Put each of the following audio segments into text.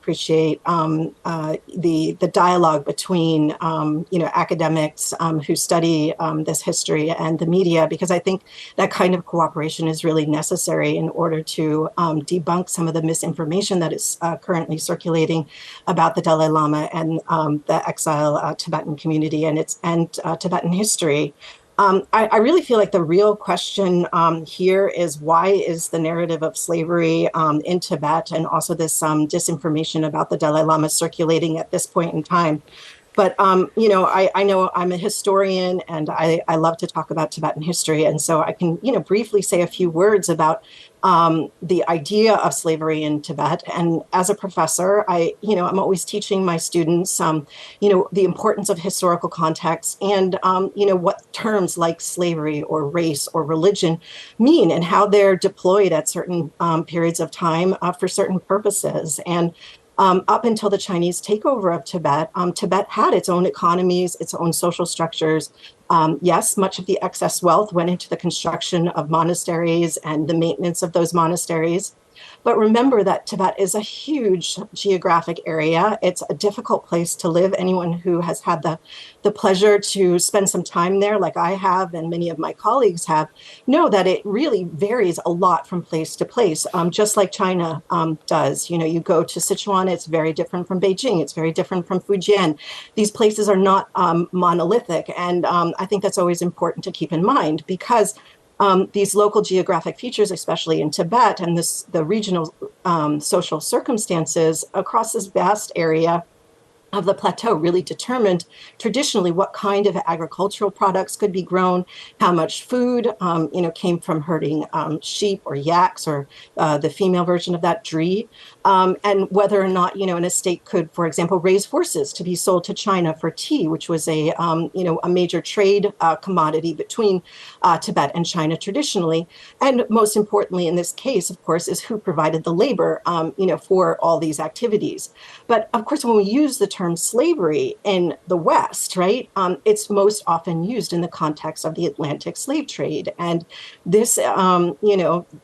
appreciate the dialogue between academics who study this history and the media, because I think that kind of cooperation is really necessary in order to debunk some of the misinformation that is currently circulating about the Dalai Lama and the exile Tibetan community and Tibetan history. I really feel like the real question here is, why is the narrative of slavery in Tibet and also this disinformation about the Dalai Lama circulating at this point in time? But, I know I'm a historian and I love to talk about Tibetan history. And so I can, briefly say a few words about the idea of slavery in Tibet. And as a professor, I'm always teaching my students, the importance of historical context and, what terms like slavery or race or religion mean and how they're deployed at certain periods of time for certain purposes. And up until the Chinese takeover of Tibet, Tibet had its own economies, its own social structures. Yes, much of the excess wealth went into the construction of monasteries and the maintenance of those monasteries. But remember that Tibet is a huge geographic area. It's a difficult place to live. Anyone who has had the pleasure to spend some time there, like I have and many of my colleagues have, know that it really varies a lot from place to place, just like China does. You go to Sichuan, it's very different from Beijing. It's very different from Fujian. These places are not monolithic. And I think that's always important to keep in mind, because these local geographic features, especially in Tibet, and the regional social circumstances across this vast area of the plateau really determined traditionally what kind of agricultural products could be grown, how much food, came from herding sheep or yaks or the female version of that, dree, and whether or not, an estate could, for example, raise horses to be sold to China for tea, which was a major trade commodity between Tibet and China traditionally. And most importantly, in this case, of course, is who provided the labor, for all these activities. But of course, when we use the term slavery in the West, right, it's most often used in the context of the Atlantic slave trade. And this,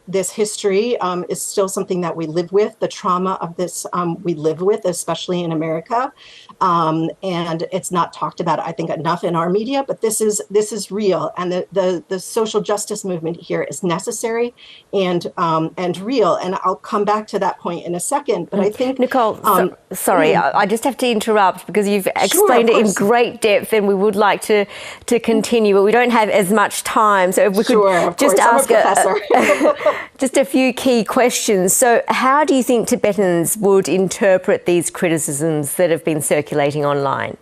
this history is still something that we live with. The trauma of this we live with, especially in America. And it's not talked about, I think, enough in our media, but this is real. And the social justice movement here is necessary and real. And I'll come back to that point in a second. But I think Nicole, sorry, I just have to interrupt, because you've explained it in great depth, and we would like to continue, but we don't have as much time. So if we could just ask just a few key questions. So how do you think Tibetans would interpret these criticisms that have been circulating online?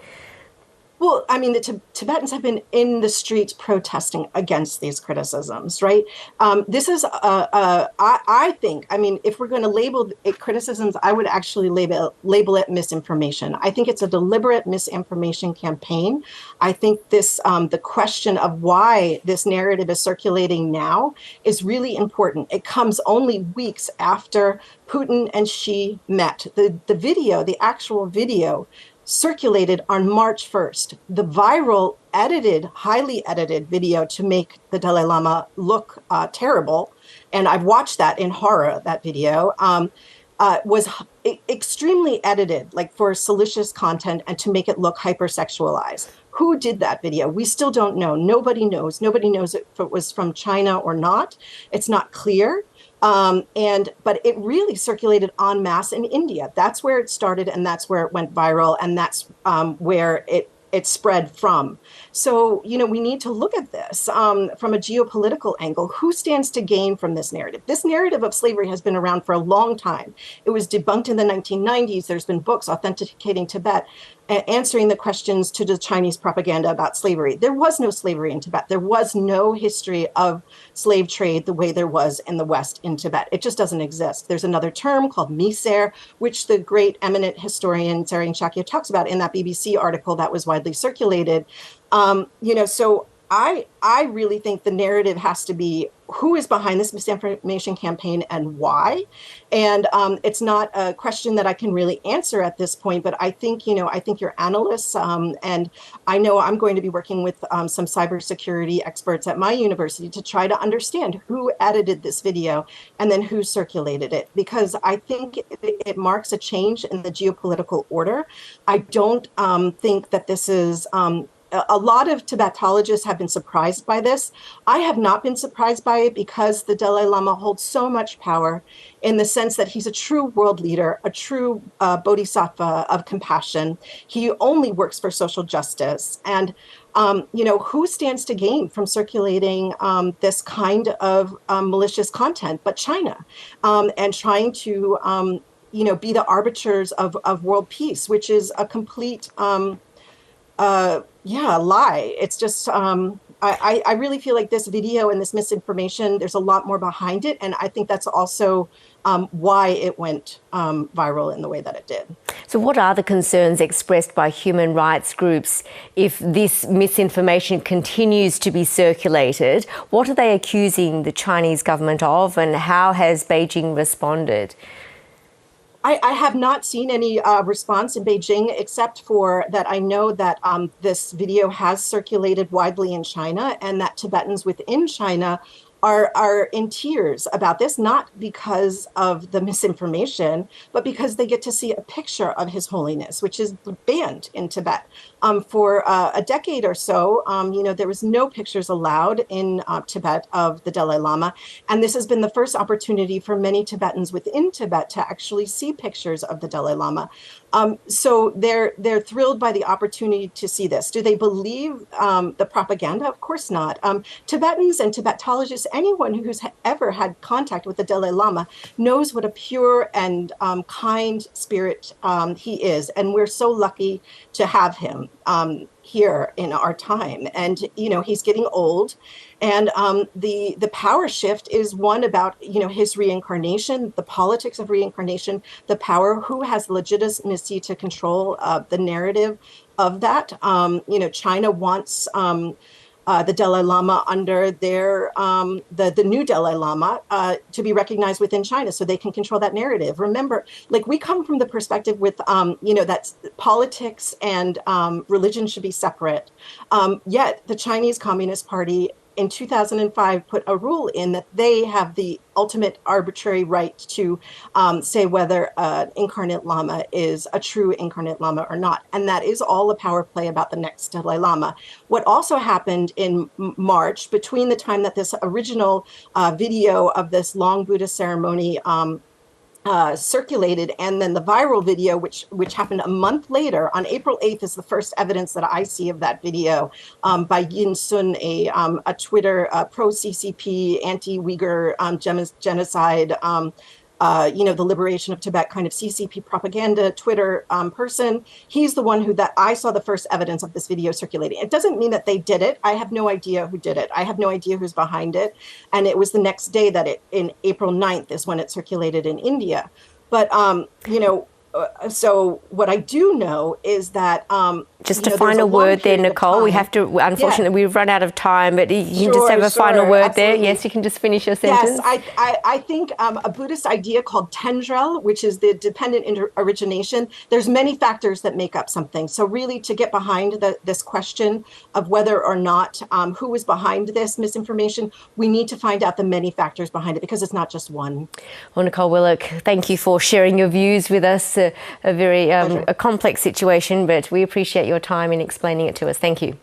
Well, I mean, the Tibetans have been in the streets protesting against these criticisms, right? This is, I think, I mean, if we're going to label it criticisms, I would actually label it misinformation. I think it's a deliberate misinformation campaign. I think this, the question of why this narrative is circulating now is really important. It comes only weeks after Putin and Xi met. The actual video circulated on March 1st. The viral highly edited video to make the Dalai Lama look terrible, and I've watched that in horror, that video, was extremely edited, like for salacious content and to make it look hypersexualized. Who did that video? We still don't know. Nobody knows. Nobody knows if it was from China or not. It's not clear. But it really circulated en masse in India. That's where it started, and that's where it went viral, and that's where it spread from. So, we need to look at this from a geopolitical angle. Who stands to gain from this narrative? This narrative of slavery has been around for a long time. It was debunked in the 1990s. There's been books authenticating Tibet, answering the questions to the Chinese propaganda about slavery. There was no slavery in Tibet. There was no history of slave trade the way there was in the West in Tibet. It just doesn't exist. There's another term called miser, which the great eminent historian Tsering Chakya talks about in that BBC article that was widely circulated. So I really think the narrative has to be who is behind this misinformation campaign and why. And it's not a question that I can really answer at this point, but I think, I think your analysts, and I know I'm going to be working with some cybersecurity experts at my university to try to understand who edited this video and then who circulated it, because I think it marks a change in the geopolitical order. I don't think that this is a lot of Tibetologists have been surprised by this. I have not been surprised by it because the Dalai Lama holds so much power in the sense that he's a true world leader, a true bodhisattva of compassion. He only works for social justice. And, who stands to gain from circulating this kind of malicious content but China, and trying to, be the arbiters of world peace, which is a complete lie. It's just I really feel like this video and this misinformation, there's a lot more behind it, and I think that's also why it went viral in the way that it did. So what are the concerns expressed by human rights groups if this misinformation continues to be circulated? What are they accusing the Chinese government of, and how has Beijing responded? I have not seen any response in Beijing, except for that I know that this video has circulated widely in China, and that Tibetans within China are in tears about this, not because of the misinformation, but because they get to see a picture of His Holiness, which is banned in Tibet. For a decade or so, there was no pictures allowed in Tibet of the Dalai Lama. And this has been the first opportunity for many Tibetans within Tibet to actually see pictures of the Dalai Lama. So they're thrilled by the opportunity to see this. Do they believe the propaganda? Of course not. Tibetans and Tibetologists, anyone who's ever had contact with the Dalai Lama knows what a pure and kind spirit he is. And we're so lucky to have him here in our time. And, he's getting old. And the power shift is one about, his reincarnation, the politics of reincarnation, the power, who has legitimacy to control the narrative of that. China wants the Dalai Lama under their the new Dalai Lama to be recognized within China, so they can control that narrative. Remember, we come from the perspective with that politics and religion should be separate. Yet the Chinese Communist Party in 2005 put a rule in that they have the ultimate arbitrary right to say whether an incarnate Lama is a true incarnate Lama or not. And that is all a power play about the next Dalai Lama. What also happened in March, between the time that this original video of this long Buddhist ceremony circulated, and then the viral video, which happened a month later, on April 8th, is the first evidence that I see of that video by Yin Sun, a Twitter pro-CCP, anti-Uyghur genocide, the liberation of Tibet kind of CCP propaganda Twitter person. He's the one that I saw the first evidence of this video circulating. It doesn't mean that they did it. I have no idea who did it. I have no idea who's behind it. And it was the next day that in April 9th is when it circulated in India. But, so what I do know is that just a final word there, Nicole. We have to, unfortunately, we've run out of time, but you can just have a final word there. Yes, you can just finish your sentence. Yes, I think a Buddhist idea called tendrel, which is the dependent origination, there's many factors that make up something. So really, to get behind this question of whether or not who is behind this misinformation, we need to find out the many factors behind it, because it's not just one. Well, Nicole Willock, thank you for sharing your views with us. A very a complex situation, but we appreciate your time in explaining it to us. Thank you.